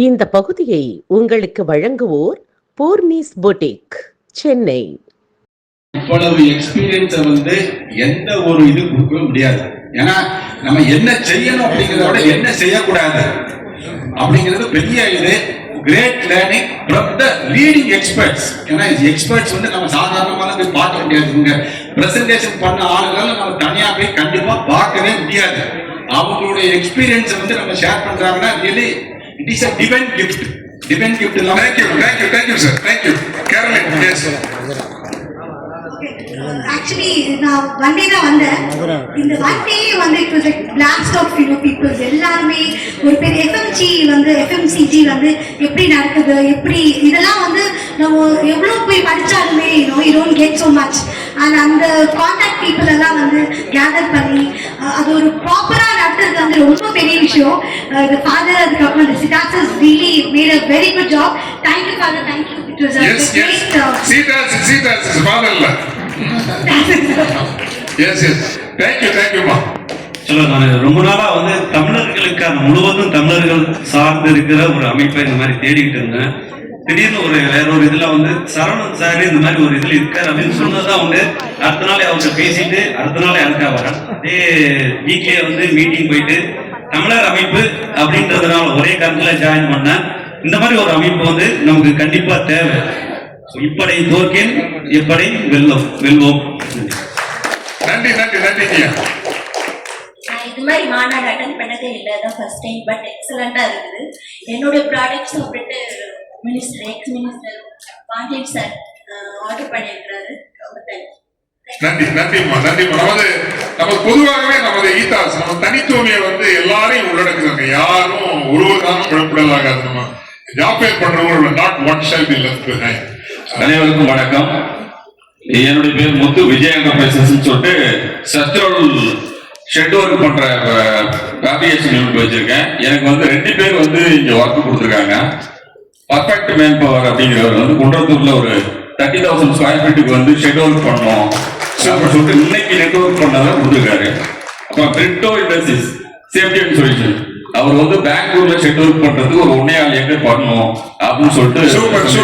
இந்த பகுதியை உங்களுக்கு வழங்குவோர் பூர்ணிஸ் பொட்டிக், சென்னை. இவ்வளவு எக்ஸ்பீரியன்ஸை எந்த ஒரு இது கொடுக்கவே முடியாது. ஏன்னா நம்ம என்ன செய்யணும் அப்படிங்கிறத விட என்ன செய்யக்கூடாது அப்படிங்கிறது பெரிய இது. Great learning from the leading experts. ஏன்னா எக்ஸ்பர்ட்ஸ் நம்ம சாதாரணமாக போய் பார்க்க முடியாதுங்க. பிரசன்டேஷன் பண்ண ஆளுகளை நம்ம தனியாக போய் கண்டிப்பா பார்க்கவே முடியாது. அவங்களுடைய எக்ஸ்பீரியன்ஸை நம்ம ஷேர் பண்றாங்கன்னா really it is a divine gift. Divine gift. Thank you sir. Thank you. Caroline, yes. Actually நான் வண்டே தான் வந்தேன். இந்த வண்டே it was like blast of people. எல்லாரும் ஒரு பெரிய FMCG எப்படி நடக்குது, எப்படி இதெல்லாம் நம்ம எவ்வளவு போய் படிச்சாலுமே you don't get so much. and அந்த கான்டாக்ட் பீப்புள் எல்லாம் கேதர் பண்ணி அது ஒரு ப்ராப்பரா நடத்துறது ரொம்ப பெரிய விஷயம். the father அதுக்கப்புறம் the Siddharth really made a very good job. Thank you father, thank you. It was a great Siddharth is father இல்ல. yes thank you ma. சொல்ல நான் ரொம்ப நாளா தமிழர்களுக்கான முழுவதும் தமிழர்கள் சார்ந்து இருக்கிற ஒரு அமைப்பை இந்த மாதிரி தேடிக்கிட்டு இருந்தேன். திடீர்னு வேற ஒரு இதுல சரவணன் சார் இந்த மாதிரி ஒரு இதுல இருக்காரு அப்படின்னு சொன்னதான் அடுத்த நாளே அவர்கிட்ட பேசிட்டு அடுத்த நாளே அதுக்காக வரேன். அதே வீக்லியே மீட்டிங் போயிட்டு தமிழர் அமைப்பு அப்படின்றதுனால ஒரே காலத்துல ஜாயின் பண்ணேன். இந்த மாதிரி ஒரு அமைப்பு நமக்கு கண்டிப்பா தேவை. இப்படை தோற்கேன் எப்படை வெல்வோம். நன்றி. இது மாதிரி மாநாடு அட்டெண்ட் பண்ணதே இல்லை, தான் ஃபர்ஸ்ட் டைம். பட் எக்ஸலண்டா இருக்குது. என்னுடைய products ex minister Pandian sir order பண்ணியிருக்கிறாரு. ரொம்ப தேங்க்ஸ். நன்றிமா. நம்ம பொதுவாகவே நமது ஈதாஸ் நம்ம தனித்துவமையை எல்லாரையும் உள்ளடக்குறாங்க. யாரும் ஒருவருக்கான விழப்படலாகாது. நம்ம ஜாப்பேர் பண்றவங்க not one shall be left behind. அனைவருக்கும் வணக்கம். என்னுடைய பேர் முத்து விஜய் என்டர்பிரைசஸ் சொல்லிட்டு சஸ்டோல் ஷெட் ஒர்க் பண்ற ஃபேப்ரிகேஷன் யூனிட் வச்சிருக்கேன். எனக்கு 2 பேர் இங்க ஒர்க் கொடுத்துருக்காங்க. பர்ஃபெக்ட் மேன் பவர் அப்படிங்கிறவர் குன்றத்தூர்ல ஒரு 30,000 ஸ்கொயர் ஃபீட்டுக்கு ஷெட் ஒர்க் பண்ணோம் சொல்லிட்டு இன்னைக்கு நெட்வொர்க் பண்ணதை கொடுத்துருக்காரு. அப்புறம் Brito industries safety and solution அவர் பெங்களூர்ல ஷெட் ஒர்க் பண்றதுக்கு ஒரு 1.5 ஏக்கர் பண்ணணும் அப்படின்னு சொல்லிட்டு சூப்பர் 2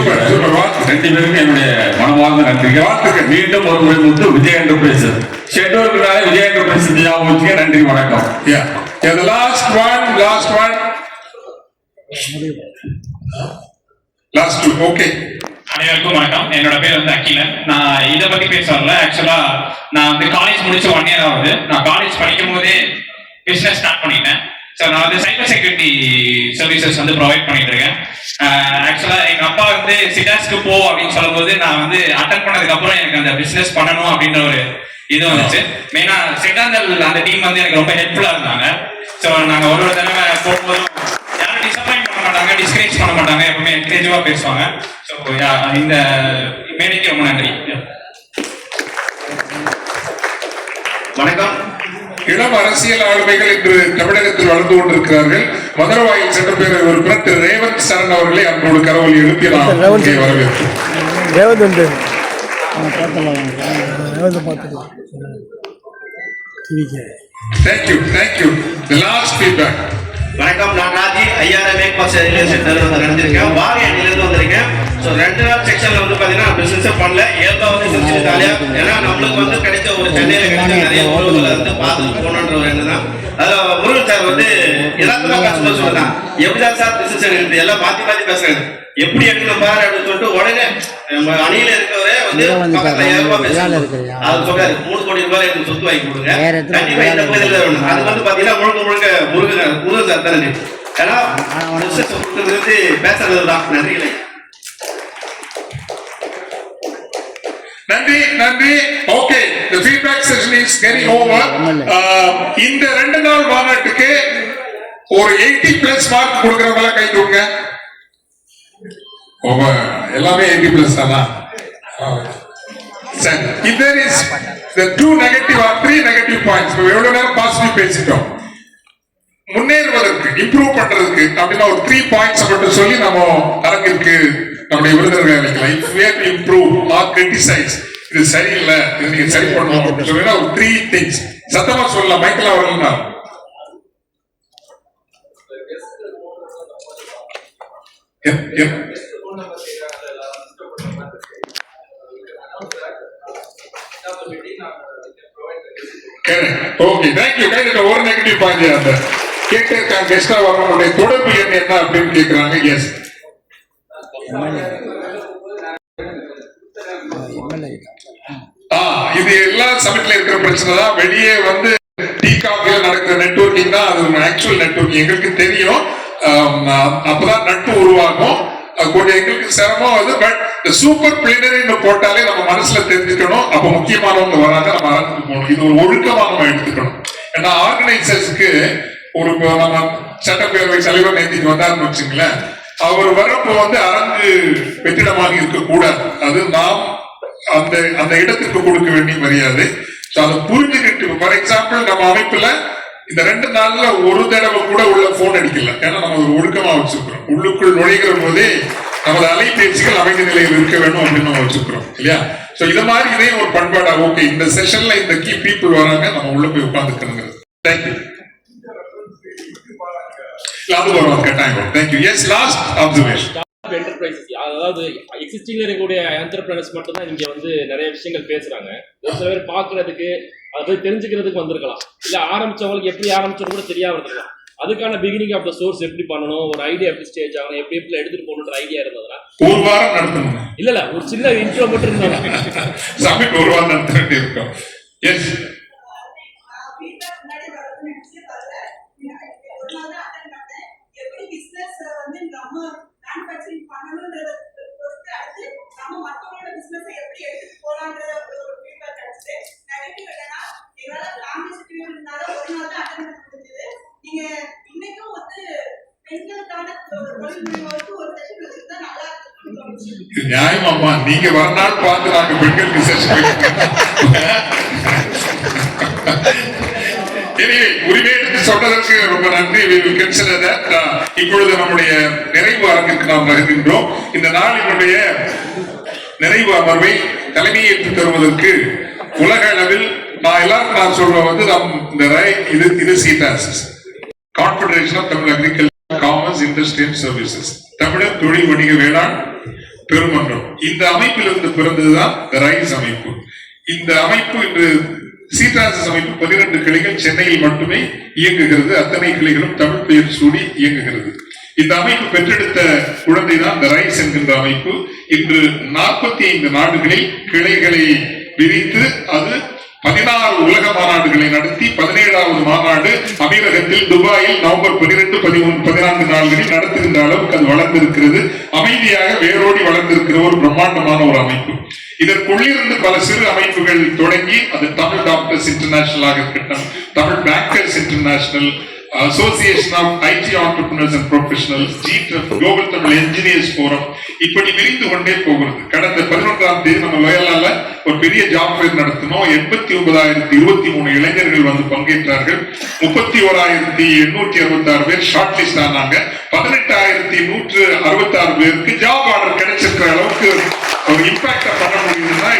பேருக்கும் என்னுடைய மனமார்ந்த நன்றிகள். மீண்டும் ஒரு முறை விஜய் என்டர்பிரைசஸ் ஷெட் ஒர்க்னால விஜய் என்டர்பிரைசஸ் ஞாபகம் வச்சுக்க. நன்றி, வணக்கம். அனைவருக்கும் வணக்கம். என்னோட பேர் அகிலன். நான் இதை பத்தி பேச வரல. ஆக்சுவலா நான் காலேஜ் முடிச்சு 1 இயர் ஆகுது. நான் காலேஜ் படிக்கும் போதே பிசினஸ் ஸ்டார்ட் பண்ணிட்டேன். ஸோ நான் சைபர் செக்யூரிட்டி சர்வீசஸ் ப்ரொவைட் பண்ணிட்டு இருக்கேன். ஆக்சுவலா எங்க அப்பா சிடாஸ்க்கு போ அப்படின்னு சொல்லும்போது நான் அட்டன் பண்ணதுக்கு அப்புறம் எனக்கு அந்த பிசினஸ் பண்ணணும் அப்படின்ற ஒரு இது வந்துச்சு. மெயினா சிடாந்தல் அந்த டீம் எனக்கு ரொம்ப ஹெல்ப்ஃபுல்லா இருந்தாங்க. ஸோ நாங்க ஒரு தடவை போகும்போதும் யாரும் டிசப்பாயிண்ட் பண்ண மாட்டாங்க, டிஸ்கரேஜ் பண்ண மாட்டாங்க, எப்பவுமே என்கரேஜிவா பேசுவாங்க. ஸோ இந்த மேடைக்கு ரொம்ப நன்றி. வணக்கம். இளம் அரசியல் ஆளுமைகள் இன்று தமிழகத்தில் வளர்ந்து கொண்டிருக்கிறார்கள். மதுரவாயில் சட்டப்பேரவை உறுப்பினர் திரு ரேவந்த் சரண் அவர்களை அன்போடு கரவொலி எழுப்பி வரவேற்கிறோம். வணக்கம். நான் ராஜி ஐஆர்எம் மேக்பாஸ் நடந்திருக்கேன். வாரி அணிலிருந்து வந்திருக்கேன். ஸோ 2 நாள் செக்ஷன்ல பாத்தீங்கன்னா பிசினஸ் பண்ணல. ஏதாவது ஜாலியா, ஏன்னா நம்மளுக்கு கிடைச்ச ஒரு சென்னையில கிடைச்ச நிறைய ஊர்களை பார்த்துட்டு போகணுன்ற ஒரு எண்ணம் தான். அதுல முருகன் சார் யதார்த்தமா பேசும்போது சொல்லலாம், எப்படிதான் சார் பிசினஸ் எடுக்குது, எல்லாம் மாத்தி பேசுறாரு, எப்படி எடுக்கணும் பாரு அப்படின்னு சொல்லிட்டு உடனே நம்ம அணியில இருக்கவரே பக்கத்துல 1000 ரூபாய் பேசுறாரு. அது சொல்றாரு 3 கோடி ரூபாய் எனக்கு சொத்து வாங்கி கொடுங்க, கண்டிப்பா இந்த பகுதியில் வரணும். அது பாத்தீங்கன்னா முழுக்க முருகன் சார் தானே. ஏன்னா பேசுறது தான். நன்றி. Okay, the feedback session is getting over. இந்த 2 நாள் மாநாட்டுக்கு ஒரு 80+ மார்க் கொடுக்கறவங்க கை தூக்குங்க. எல்லாமே 80+ தானா? சரி. if there is the 2 negative or 3 negative points, எவ்வளவு நேரம் பாசிட்டிவ் பேசிட்டோம். முன்னேறுவதற்கு இம்ப்ரூவ் பண்றதுக்கு அப்படின்னா ஒரு 3 பாயிண்ட்ஸ் மட்டும் சொல்லி நம்ம அரங்கிற்கு நம்முடைய விருந்தினர்கள் அழைக்கலாம். if we have to improve or criticize, இது சரியில்லை, இது நீங்க சரி பண்ணணும் அப்படின்னு சொன்னா ஒரு 3 things சத்தமா சொல்லலாம். மைக்கேல் அவர்கள் ஓகே, தேங்க்யூ. கையில ஒரு நெகட்டிவ் பாயிண்ட் அந்த கேட்டிருக்காங்க, கெஸ்டா வரவங்களுடைய தொடர்பு எண் என்ன அப்படின்னு கேட்கிறாங்க. எஸ், இது எல்லா சமிட்ல இருக்கிற பிரச்சனை தான். வெளியே வந்து டீ காஃபில நடக்கிற நெட்வொர்க்கிங் தான் அது ஆக்சுவல் நெட்வொர்க்கிங். எங்களுக்கு தெரியும், அப்பதான் நட்பு உருவாகும். கொஞ்சம் எங்களுக்கு சிரமம் அது. பட் சூப்பர் பிளேனரின்னு போட்டாலே நம்ம மனசுல தெரிஞ்சுக்கணும், அப்ப முக்கியமானவங்க வராங்க, நம்ம அரங்குக்கு போகணும். இது ஒரு ஒழுக்கமா நம்ம எடுத்துக்கணும். ஏன்னா ஆர்கனைசர்ஸ்க்கு ஒரு நம்ம சட்டப்பேரவை தலைவர் நேற்றுக்கு வந்தாருன்னு வச்சுங்களேன், அவர் வரப்போ வந்து அரங்கு வெற்றிடமாக இருக்கக்கூடாது. அது நாம் அந்த அந்த இடத்திற்கு கொடுக்க வேண்டிய மரியாதை. அதை புரிஞ்சுக்கிட்டு, ஃபார் எக்ஸாம்பிள் நம்ம அமைப்புல இந்த 2 நாள்ல ஒரு தடவை கூட உள்ள போன் அடிக்கல. ஏன்னா நம்ம ஒரு ஒழுக்கமா வச்சிருக்கிறோம். உள்ளுக்குள் நுழைகிற போதே நமது அலைபேசிகள் அமைதி நிலையில் இருக்க வேணும் அப்படின்னு நம்ம வச்சிருக்கிறோம் இல்லையா? சோ இத மாதிரி இதே ஒரு பண்பாடா, ஓகே இந்த செஷன்ல இந்த கீ பீப்புள் வராங்க, நம்ம உள்ள போய் உட்கார்ந்துக்கணுங்க. தேங்க்யூ. அது வரும் கட்டாயம். Thank you. Yes, last observation. Enterprises, அதாவது எக்ஸிஸ்டிங்ல இருக்கக்கூடிய என்டர்பிரைனர்ஸ் மட்டும் தான் இங்க வந்து நிறைய விஷயங்கள் பேசுறாங்க. ஒரு சில பேர் பாக்குறதுக்கு அதை போய் தெரிஞ்சுக்கிறதுக்கு வந்திருக்கலாம், இல்ல ஆரம்பிச்சவங்களுக்கு எப்படி ஆரம்பிச்சோன்னு கூட தெரியாம இருக்கலாம். அதுக்கான பிகினிங் ஆஃப் த சோர்ஸ் எப்படி பண்ணணும், ஒரு ஐடியா எப்படி ஸ்டேஜ் ஆகணும், எப்படி எப்படி எடுத்துட்டு போகணுன்ற ஐடியா இருந்ததுன்னா ஒரு வாரம் நடத்தணும். இல்ல ஒரு சின்ன இன்ட்ரோ மட்டும் இருந்தாங்க. சமிட் ஒரு வாரம் நடத்த வேண்டியிருக்கோம். எஸ், நியாயமாமா, நீங்க வரநாள் பார்த்து நாங்க பெண்களுக்கு உரிமை எடுத்து சொன்னதற்கு ரொம்ப நன்றி. இப்பொழுது நம்முடைய நிறைவு அரங்குக்கு நாம் வருகின்றோம். இந்த நாளினுடைய நிறைவு அமர்வை தலைமையேற்று தருவதற்கு உலக அளவில் நான் சொல்றேன் வந்து இது CTASIS, confederation of Tamil agriculture commerce industry and services, தமிழர் தொழில் வணிக வேளாண் பெருமன்றம். இந்த அமைப்பிலிருந்து பிறந்ததுதான் ரைஸ் அமைப்பு. இந்த அமைப்பு இன்று CTASIS அமைப்பு 12 கிளைகள் சென்னையில் மட்டுமே இயங்குகிறது. அத்தனை கிளைகளும் தமிழ் பெயர் சூடி இயங்குகிறது. இந்த அமைப்பு பெற்றெடுத்த குழந்தைதான் இந்த ரைஸ் என்கின்ற அமைப்பு. இன்று 45 நாடுகளில் கிளைகளை விரித்து அது 16 உலக மாநாடுகளை நடத்தி 17வது மாநாடு அமீரகத்தில் துபாயில் நவம்பர் 12, 13, 14 நாள்களில் நடத்துகின்ற அளவுக்கு அது வளர்ந்திருக்கிறது. அமைதியாக வேரோடி வளர்ந்திருக்கிற ஒரு பிரம்மாண்டமான ஒரு அமைப்பு. இதற்குள்ளிருந்து பல சிறு அமைப்புகள் தொடங்கி அது தமிழ் டாக்டர்ஸ் இன்டர்நேஷனலாக இருக்கட்டும், Tamil bankers international, association of IT entrepreneurs and professionals, GTF, global Tamil engineers forum, இப்படி விரிந்து கொண்டே போகிறது. கடந்த 11ஆம் தேதி நம்ம லோயலால ஒரு பெரிய ஜாப் ஃபேர் நடத்தினோம். 89,023 இளைஞர்கள் வந்து பங்கேற்றார்கள். 31,866 பேர் ஷார்ட் லிஸ்ட் ஆனாங்க. 18,166 பேருக்கு ஜாப் ஆர்டர் கிடைச்சிருக்கிற அளவுக்கு ஒரு இம்பாக்ட பண்ண முடியுதுன்னா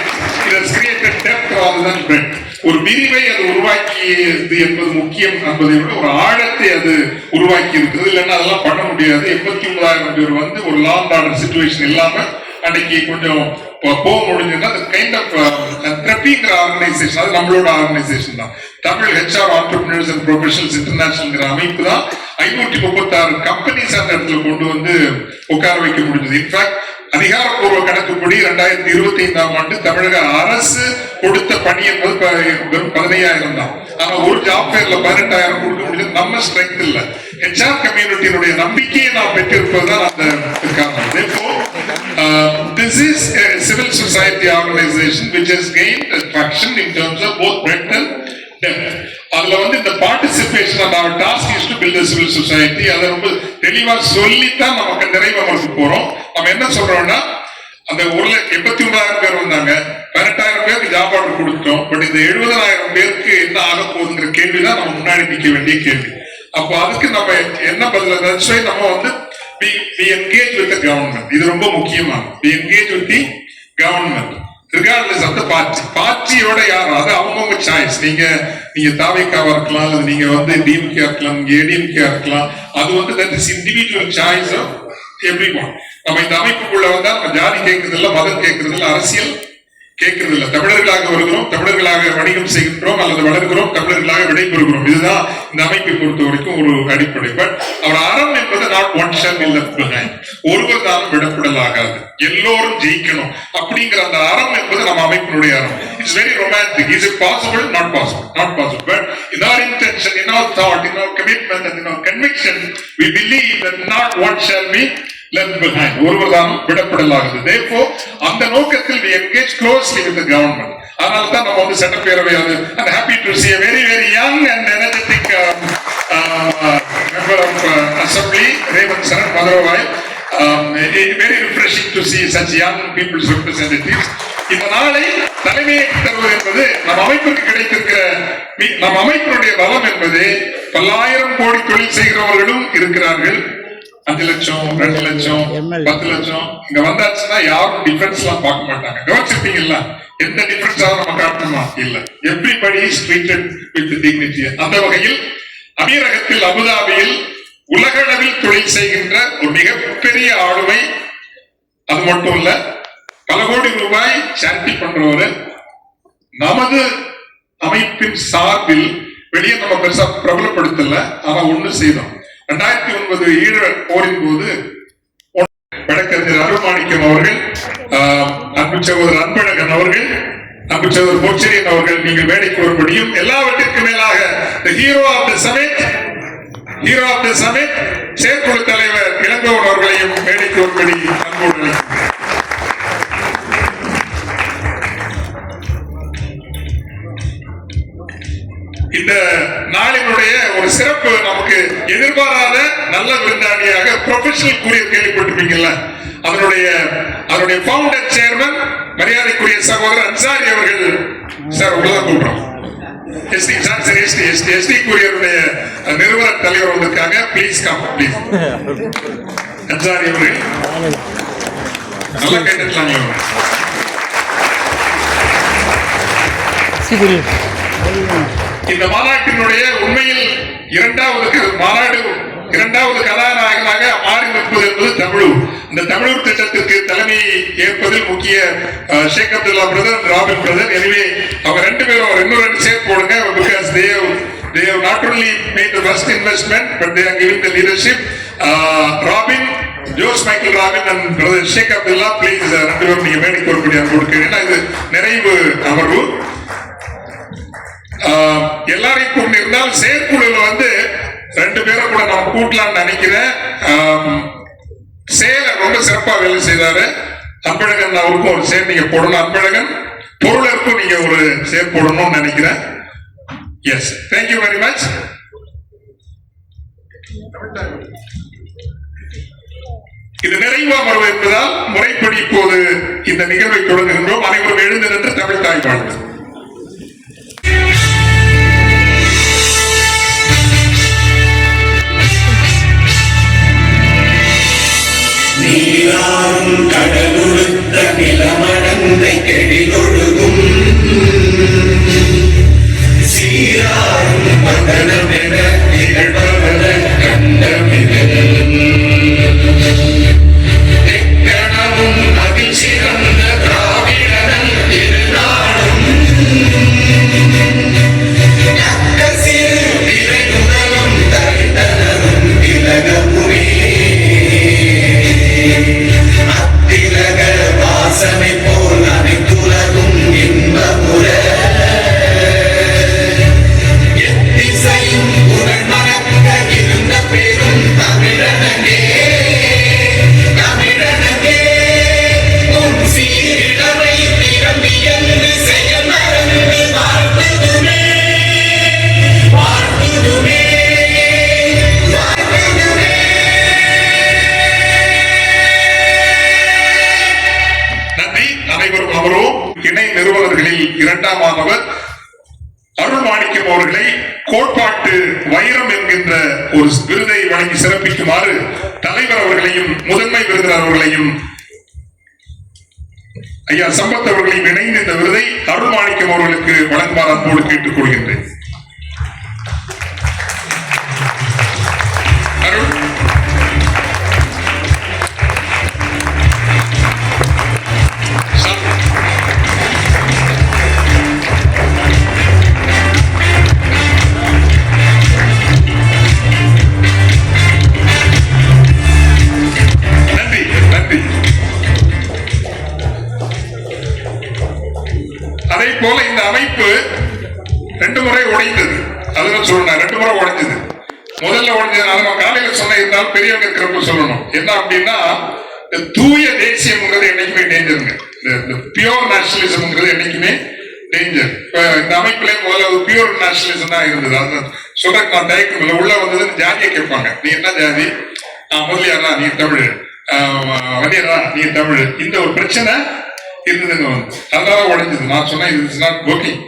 ஒரு விரிவை அது உருவாக்கியது என்பது முக்கியம் என்பதை விட ஒரு ஆழத்தை அது உருவாக்கி இருக்கிறது. இல்லைன்னா அதெல்லாம் பண்ண முடியாது. 89,000 பேர் வந்து ஒரு லா அண்ட் ஆர்டர் சிச்சுவேஷன் இல்லாம அன்னைக்கு கொஞ்சம் போக முடிஞ்சதுன்னா அது கைண்ட் ஆஃப் ட்ரெப்பிங்கிற ஆர்கனைசேஷன், அது நம்மளோட ஆர்கனைசேஷன் தான். Tamil HR entrepreneurs and professionals international அமைப்பு தான் 536 கம்பெனிஸ் அந்த இடத்துல கொண்டு வந்து உட்கார வைக்க முடிஞ்சது. இன்ஃபேக்ட் அதிகாரப்பூர்வ கணக்குப்படி 2025ஆம் ஆண்டு தமிழக அரசு கொடுத்த பணி என்பது வெறும் 15,000 தான். ஆனா ஒரு ஜாப் ஃபேர்ல 18,000 கொடுக்க முடிஞ்சது. நம்ம ஸ்ட்ரென்த் இல்ல, HR கம்யூனிட்டியினுடைய நம்பிக்கையை நாம் பெற்றிருப்பதுதான் அந்த காரணம். This is a civil society organization which has gained traction in terms of both breadth and depth. அதுல வந்து இந்த participation and our task is to build a civil society. அதை ரொம்ப தெளிவா சொல்லித்தான் நமக்கு நிறைவு அமர்வுக்கு போறோம். நம்ம என்ன சொல்றோம்னா, அந்த 89,000 பேர் வந்தாங்க, 18,000 பேருக்கு ஜாப் ஆர்டர் கொடுத்தோம். பட் இந்த 70,000 பேருக்கு என்ன ஆக போகுதுங்கிற கேள்விதான் நம்ம முன்னாடி நிக்க வேண்டிய கேள்வி. அப்போ அதுக்கு நம்ம என்ன பதில், நம்ம வந்து we engage with the government. இது ரொம்ப முக்கியமானது. we engage with the government regardless of the party. பார்ட்டியோட யாரும் அது அவங்கவுங்க சாய்ஸ். நீங்க தாவேக்காவா இருக்கலாம், அல்லது நீங்க வந்து DMK இருக்கலாம், ADMK இருக்கலாம். அது வந்து that is individual choice of everyone. நம்ம இந்த அமைப்புக்குள்ள வந்தா நம்ம ஜாதி கேட்கறது இல்ல, மதம் கேட்கறது இல்ல, அரசியல் கேட்கறது இல்ல. தமிழர்களாக வருகிறோம், தமிழர்களாக வணிகம் செய்கின்றோம் அல்லது வளர்கிறோம், தமிழர்களாக விடைபெறுகிறோம். இதுதான் இந்த அமைப்பை பொறுத்த வரைக்கும் ஒரு அடிப்படை. பட் அவர் அறம் என்பது not one shall be left behind, ஒருவர் தான் விடப்படலாகாது, எல்லோரும் ஜெயிக்கணும் அப்படிங்கிற அந்த அறம் என்பது நம்ம அமைப்பினுடைய அறம். It's very romantic. Is it possible? Not possible, not possible. But in our intention, in our thought, in our commitment and in our conviction, we believe that not one shall be left behind, ஒருவர் தான் விடப்படலாகுது. Therefore, அந்த நோக்கத்தில் we engage closely with the government. அதனால தான் நம்ம வந்து சட்டப்பேரவை and happy to see a very very young and energetic member of assembly, Raymond Saran Madravai. Very refreshing to see such young people's representatives. இந்த நாளை தலைமையை தருவது என்பது நம் அமைப்பிற்கு கிடைத்திருக்கிற நம் அமைப்பினுடைய பலம் என்பது பல்லாயிரம் கோடி தொழில் செய்கிறவர்களும் இருக்கிறார்கள். 5 லட்சம் 2 லட்சம் 10 லட்சம் இங்க வந்தாச்சுன்னா யாரும் டிஃபரன்ஸ் எல்லாம் பார்க்க மாட்டாங்க. கவனிச்சிருப்பீங்களா? எந்த டிஃபரன்ஸ் நம்ம காட்டணுமா? இல்ல. Everybody is treated with dignity. அந்த வகையில் அமீரகத்தில் அபுதாபியில் உலகளவில் தொழில் செய்கின்ற ஒரு மிகப்பெரிய ஆளுமை, அது மட்டும் இல்ல பல கோடி ரூபாய் சேரிட்டி பண்றவரு, நமது அமைப்பின் சார்பில் வெளியே நம்ம பெருசா பிரபலப்படுத்தல, ஆனா ஒண்ணு செய்தோம். 2009 ஈழ போரின் போது வழக்கறிஞர் அருள்மாணிக்கம் அவர்கள், அன்பு சகோதரர் அன்பழகன் அவர்கள், அன்பு சகோதரர் பொற்செழியன் அவர்கள் நீங்கள் வேலைக்கு வரும்படியும், எல்லாவற்றிற்கு மேலாக ஹீரோ ஆஃப் தி சமிட் செயற்குழு தலைவர் இளங்கோவன் அவர்களையும் வேலைக்கு வரும்படி அன்போடு இந்த நாளினுடைய ஒரு சிறப்பு நமக்கு எதிர்பாராத நல்ல விருந்தாளியாக ப்ரொஃபஷனல் கூரியர் கேள்விப்பட்டிருப்பீங்கல்ல, அதனுடைய ஃபவுண்டர் சேர்மன் மரியாதைக்குரிய சகோதரர் அன்சாரி அவர்கள். சார் உங்களதான் கூப்பிடுறோம். எஸ்டி கூரியருடைய நிறுவன தலைவர் வந்திருக்காங்க. Please come please. அன்சாரி அவர்கள் நல்லா கேட்டுக்கலாங்களா? இந்த மாநாட்டினுடைய உண்மையில் இரண்டாவது கதாநாயகனாக மாறி நிற்பது என்பது தமிழூர். இந்த தமிழூர் திட்டத்திற்கு தலைமை ஏற்பதில் முக்கிய ஷேக் அப்துல்லா பிரதர், ராபின் பிரதர். எனவே அவங்க 2 பேரும் இன்னும் 2 சேர்த்து போடுங்க. because they have not only made the first investment but they are giving the leadership. Robin, Jose Michael Robin and brother Sheikh Abdullah, please 2 பேரும் நீங்க வேலைக்கு வரக்கூடிய கொடுக்கிறீங்க. இது நிறைவு அமர்வு. எல்லாரையும் கொண்டு இருந்தால் செயற்குழுல 2 பேரை கூட நான் கூட்டலாம்னு நினைக்கிறேன். செயலர் ரொம்ப சிறப்பா வேலை செய்தாரு. அன்பழகன் அவருக்கும் ஒரு சேர் நீங்க போடணும். அன்பழகன் பொருளருக்கும் நீங்க ஒரு சேர் போடணும்னு நினைக்கிறேன். Yes, thank you very much. இது நிறைவா அமர்வு என்பதால் முறைப்படி இப்போது இந்த நிகழ்வை தொடங்குகின்றோம். அனைவரும் எழுந்து நின்று தமிழ் தாய் வாழ்த்து. நீராறும் கடலுடுத்த நிலமடந்தை கெடிலொழுகும் சீராறும் மதனமென நிகழ்வன கண்டமிகழும் எக்கணமும் அதில் சிறந்த திராவிடனன் திருநாடும் அக்கசிறு விரையுடலும் தரிதனரும் திலகமுமே அத்திலக வாசனை போல் அனைத்துலகும் இன்பமுற எத்திசையும் உடன் மறக்க இருந்த பெரும் தமிழனே உன் சீரிடமை திறம்பி என்று செயல் மறந்து வாழ்த்துதுமே வாழ்த்துதுமே. அனைவரும் அமரும். இணை நிறுவனர்களில் 2ஆமானவர் அருள்மாணிக்கம் அவர்களை கோட்பாட்டு வைரம் என்கின்ற ஒரு விருதை வழங்கி சிறப்பிக்குமாறு தலைவர் அவர்களையும் முதன்மை விருந்தினர் அவர்களையும் ஐயா சம்பத் அவர்களையும் இணைந்து இந்த விருதை அருள்மாணிக்கம் அவர்களுக்கு வழங்குமாறு அன்போடு கேட்டுக் கொள்கின்றேன். அருள் அமைப்பு 2 முறை உடைந்தது. அதுதான் சொல்லணும், 2 முறை உடைஞ்சது. முதல்ல உடைஞ்சது அதை நான் காலையில சொன்ன, இருந்தாலும் பெரியவங்க இருக்கிறப்ப சொல்லணும். என்ன அப்படின்னா, தூய தேசியம்ங்கிறது என்னைக்குமே டேஞ்சருங்க. இந்த பியூர் நேஷனலிசம்ங்கிறது என்னைக்குமே டேஞ்சர். இந்த அமைப்புல முதல்ல பியூர் நேஷனலிசம் தான் இருந்தது. அது சொல்றதுக்கு நான் தயக்கம் இல்லை. உள்ள வந்ததுன்னு ஜாதியை கேட்பாங்க. நீ என்ன ஜாதி? முதலியாரா நீ தமிழ், வன்னியரா நீ தமிழ். இந்த ஒரு பிரச்சனை இருந்ததுங்க. அதனால உடைஞ்சது. நான் சொன்னேன் இட்ஸ் நாட் ஒர்க்கிங்.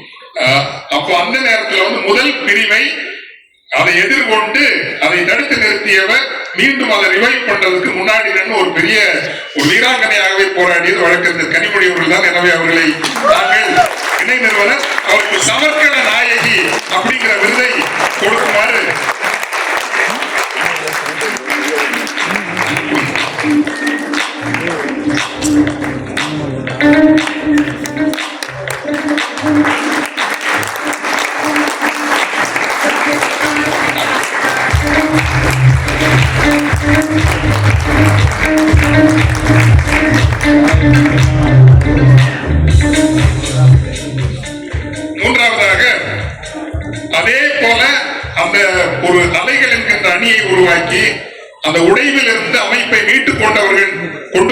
அப்போ அந்த நேரத்தில் முதல் பிரிவை அதை எதிர்கொண்டு அதை தடுத்து நிறுத்தியவர் மீண்டும் அதை ரிவைவ் பண்றதுக்கு முன்னாடி ஒரு பெரிய ஒரு வீராங்கனையாகவே போராடியது வழக்கறிஞர் கனிமொழி அவர்கள் தான். எனவே அவர்களை நாங்கள் இணை நிறுவனர் அவருக்கு சமர்க்கல நாயகி அப்படிங்கிற விருதை கொடுக்குமாறு மூன்றாவதாக அதே போல அந்த ஒரு அலைகள் என்கின்ற அணியை உருவாக்கி அந்த உடைவில் இருந்து அமைப்பை மீட்டுக் கொண்டு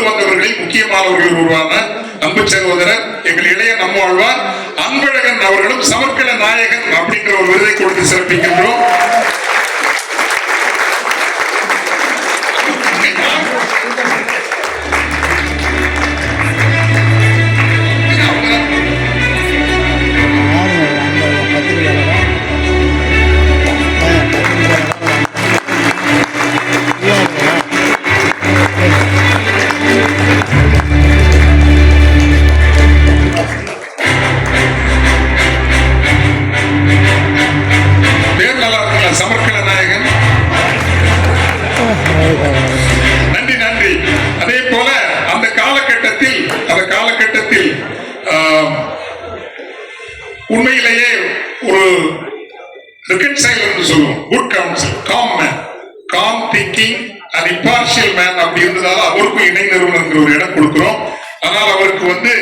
வந்தவர்களில் முக்கியமானவர்கள் உருவான அன்பு சகோதரர் எங்கள் இளைய நம்மாழ்வார் அன்பழகன் அவர்களும் சமர்க்கல நாயகன் அப்படிங்கிற ஒரு விருதை கொடுத்து சிறப்பிக்கின்றோம். சமர்க்கல நாயகன் நன்றி நன்றி. அதே போல அந்த காலகட்டத்தில் உண்மையிலேயே ஒரு reconcile என்று சொல்லுவோம். Good council, com man, com thinking and impartial man அப்படி இருந்ததால அவருக்கும் இணை நிறுவனர் ஒரு இடம் கொடுக்கிறோம். ஆனால் அவருக்கு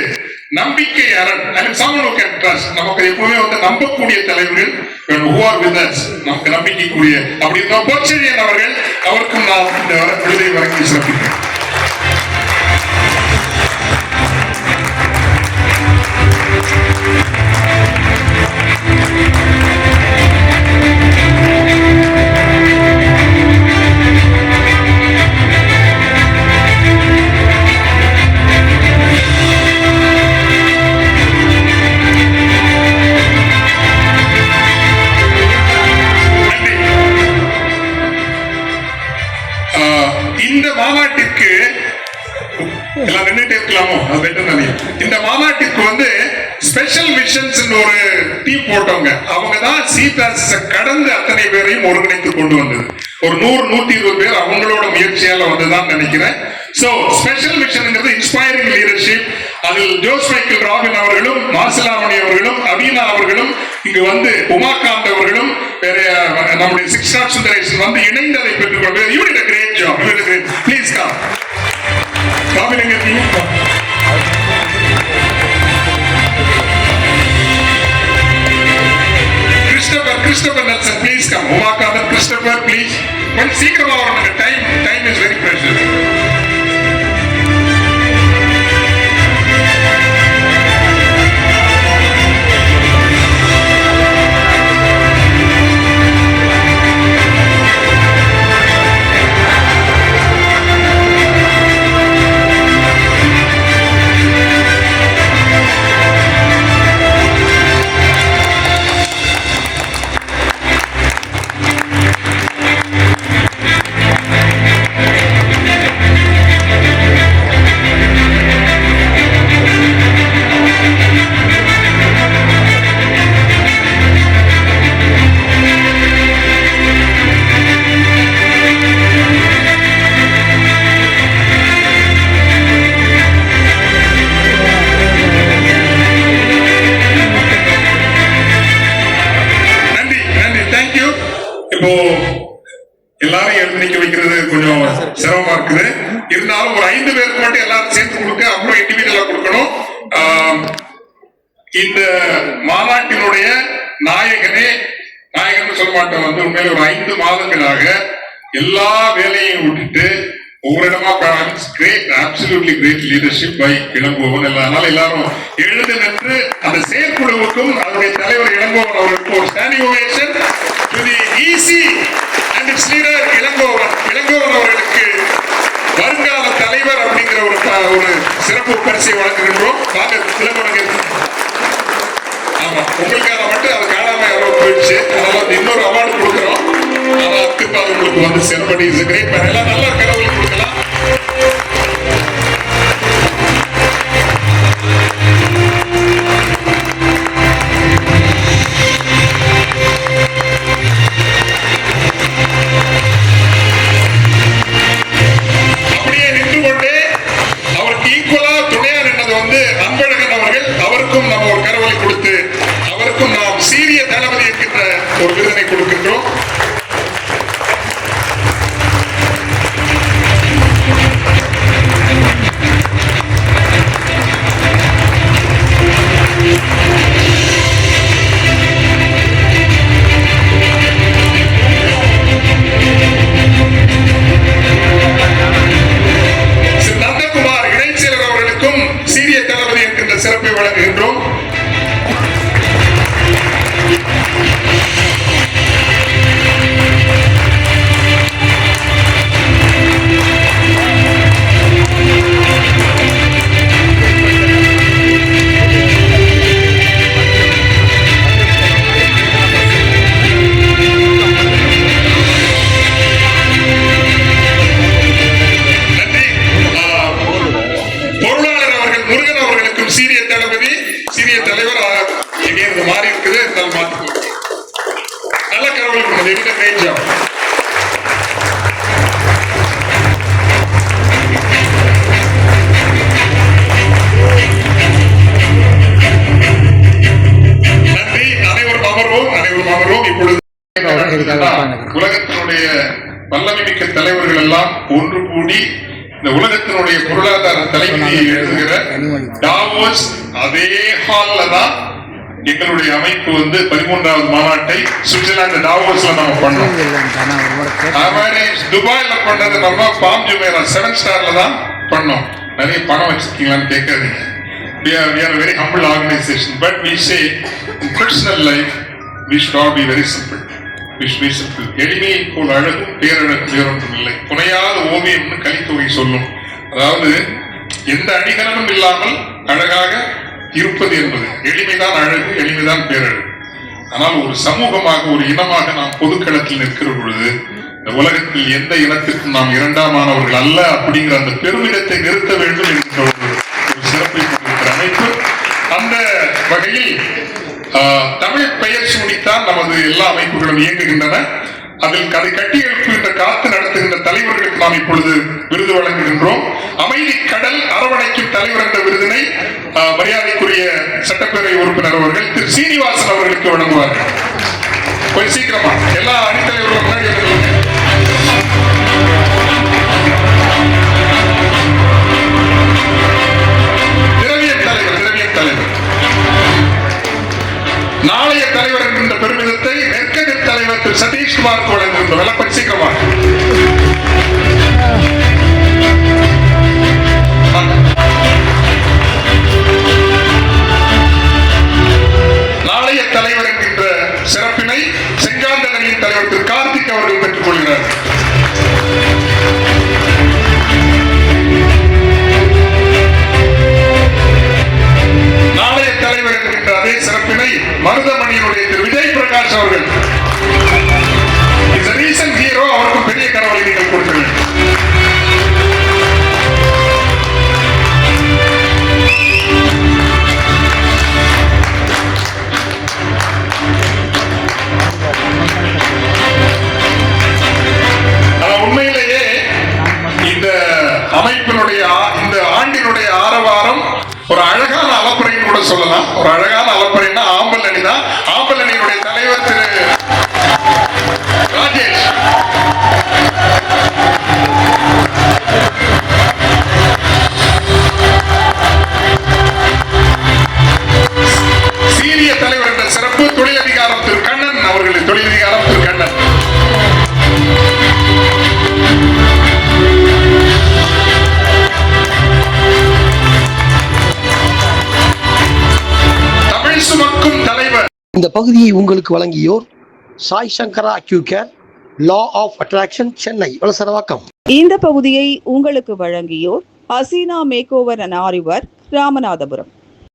நம்பிக்கை அரண், someone who can trust. நமக்கு எப்பவுமே நம்பக்கூடிய தலைவர்கள் who are with us, நமக்கு நம்பிக்கைக்குரிய அப்படி போச்செழியன் அவர்கள், அவருக்கும் நாம் இந்த விருதை வழங்கி சிறப்பிக்கிறோம். இந்த மாநாட்டிற்கு எல்லாம் நின்றுட்டே இருக்கலாமோ? இந்த மாநாட்டிற்கு ஸ்பெஷல் மிஷன்ஸ் ஒரு டீம் போட்டவங்க. அவங்க தான் சீதாஸ் கடந்து அத்தனை பேரையும் ஒருங்கிணைத்து கொண்டு வந்தது. ஒரு 100-120 பேர் அவங்களோட முயற்சியால வந்துதான் நினைக்கிறேன். சோ ஸ்பெஷல் மிஷன்ங்கிறது இன்ஸ்பைரிங் லீடர்ஷிப். அதில் ஜோஸ் மைக்கேல் ராபின் அவர்களும், மாசிலாமணி அவர்களும், அபீனா அவர்களும், இங்கு உமாகாந்த் அவர்களும், நம்முடைய 6 சுந்தரேசன் இணைந்து அதை பெற்றுக் கொண்டு you did a great job. Please come. Robin எங்க இருக்கீங்க? Christopher Nelson, please come. Umakant, Christopher, please. கொஞ்சம் சீக்கிரமா வரணுங்க. Time is very precious. எல்லாரும் எழுந்திக்க வைக்கிறது கொஞ்சம் சிரமமா இருக்குது. இருந்தாலும் ஒரு 5 பேருக்கு மட்டும் எல்லாரும் சேர்த்து கொடுக்க, அப்புறம் இண்டிவிஜுவலா கொடுக்கணும். இந்த மாநாட்டினுடைய நாயகன் சொல்ல மாட்டோம் வந்து உண்மையில ஒரு 5 மாதங்களாக எல்லா வேலையும் விட்டுட்டு ஒவ்வொரு இடமா great absolutely great leadership by Ilangovan. அதனால எல்லாரும் எழுந்து நின்று அந்த செயற்குழுவுக்கும் அதனுடைய தலைவர் இளங்கோவன் அவர்களுக்கு ஒரு standing ovation to the easy and it's leader Ilangovan. Ilangovan அவர்களுக்கு வருங்கால தலைவர் அப்படிங்கிற ஒரு சிறப்பு பரிசை வழங்குகின்றோம். வாங்க இளங்கோவனுக்கு. ஆமா, உங்களுக்காக மட்டும் அது காணாம எவ்வளவு போயிடுச்சு. அதனால இன்னொரு அவார்டு கொடுக்குறோம். அது உங்களுக்கு வந்து செல்படி கிரேட் எல்லாம் நல்ல கடவுள் கொடுக்கலாம். அப்படியே நின்று கொண்டே அவருக்கு ஈக்குவலா துணையா நின்றது வந்து அன்பழகன் அவர்கள். அவருக்கும் நம்ம ஒரு கரவொலி கொடுத்து அவருக்கும் நாம் சீரிய தளபதி என்கின்ற ஒரு விருதினை கொடுக்கின்றோம். நந்தகுமார் இடைச்செயலர் அவர்களுக்கும் சீரிய தளபதி என்கின்ற சிறப்பை வழங்குகின்றோம். மாறி இருக்குது. நல்ல கடவுள் நன்றி. அனைவரும் அமர்வோம். இப்பொழுது உலகத்தினுடைய வல்லமை மிக்க தலைவர்கள் எல்லாம் ஒன்று கூடி இந்த உலகத்தினுடைய பொருளாதார தலைவிதியை எழுதுகிற டாவோஸ் அதே ஹால்ல தான் எங்களுடைய அமைப்பு வந்து 13வது மாநாட்டை சுவிட்சர்லாந்து டாவோஸ்ல நம்ம பண்ணோம். துபாயில பண்ணது நம்ம பாம் ஜுமேரா 7 ஸ்டார்ல தான் பண்ணோம். நிறைய பணம் வச்சிருக்கீங்களான்னு கேட்காதீங்க. We are a very humble organization, but we say in personal life we should all be very simple. We should be simple. எளிமையை போல் அழகும் பேரழகும் வேறொன்றும் இல்லை. புனையாத ஓவியம்னு கலித்தொகை சொல்லும். அதாவது எந்த அடிகலனும் இல்லாமல் அழகாக இருப்பது என்பது எளிமைதான் அழகு, எளிமைதான் பேரழகு. ஆனால் ஒரு சமூகமாக ஒரு இனமாக நாம் பொதுக்களத்தில் நிற்கிற பொழுது இந்த உலகத்தில் எந்த இனத்திற்கும் நாம் இரண்டாமானவர்கள் அல்ல அப்படிங்கிற அந்த பெருமிதத்தை நிறுத்த வேண்டும் என்கின்ற ஒரு சிறப்பை கொண்டிருக்கிற அமைப்பு. அந்த வகையில் தமிழ் பெயர் சூடித்தான் நமது எல்லா அமைப்புகளும் இயங்குகின்றன. அதில் அதை கட்டியெழுப்புகின்ற காத்து நடத்துகின்ற தலைவர்களுக்கு நாம் இப்பொழுது விருது வழங்குகின்றோம். அமைதி கடல் அரவணைக்கும் தலைவர் என்ற விருதினை மரியாதைக்குரிய சட்டப்பேரவை உறுப்பினர் அவர்கள் திரு சீனிவாசன் அவர்களுக்கு வழங்குவார்கள். கொஞ்சம் சீக்கிரமா எல்லா அணித்தலைவர்களும் முன்னாடி திரவியல் தலைவர் நாளைய தலைவர் என்கின்ற பெருமிதத்தை நெற்கதிர் தலைவர் திரு சதீஷ்குமார் வழங்குகின்ற வெள்ளப்பன் சீக்கிரமா நாளைய தலைவர் என்கின்ற சிறப்பினை செங்காந்தல் அணியின் தலைவர் திரு கார்த்திக் அவர்கள் பெற்றுக் கொள்கிறார். நாளைய தலைவர் என்கின்ற அதே சிறப்பினை மருதமணியினுடைய திரு விஜய் பிரகாஷ் அவர்கள் ரீசன்ட் ஹீரோ, அவருக்கும் பெரிய கரவலை நீங்கள் கொடுக்க வேண்டும். உண்மையிலேயே இந்த அமைப்பினுடைய இந்த ஆண்டினுடைய ஆரவாரம் ஒரு அழகான அலப்பறைன்னு கூட சொல்லலாம். ஒரு அழகான அலப்பறைன்னா ஆம்பல் அணி தான். ஆம்பல் அணியினுடைய தலைவர் திரு ராஜேஷ். இந்த பகுதியை உங்களுக்கு வழங்கியோர் Sai Sankara acute care, law of attraction, Chennai Valasaravakkam. இந்த பகுதியை உங்களுக்கு வழங்கியோர் Haseena make over and aari work, Ramanathapuram.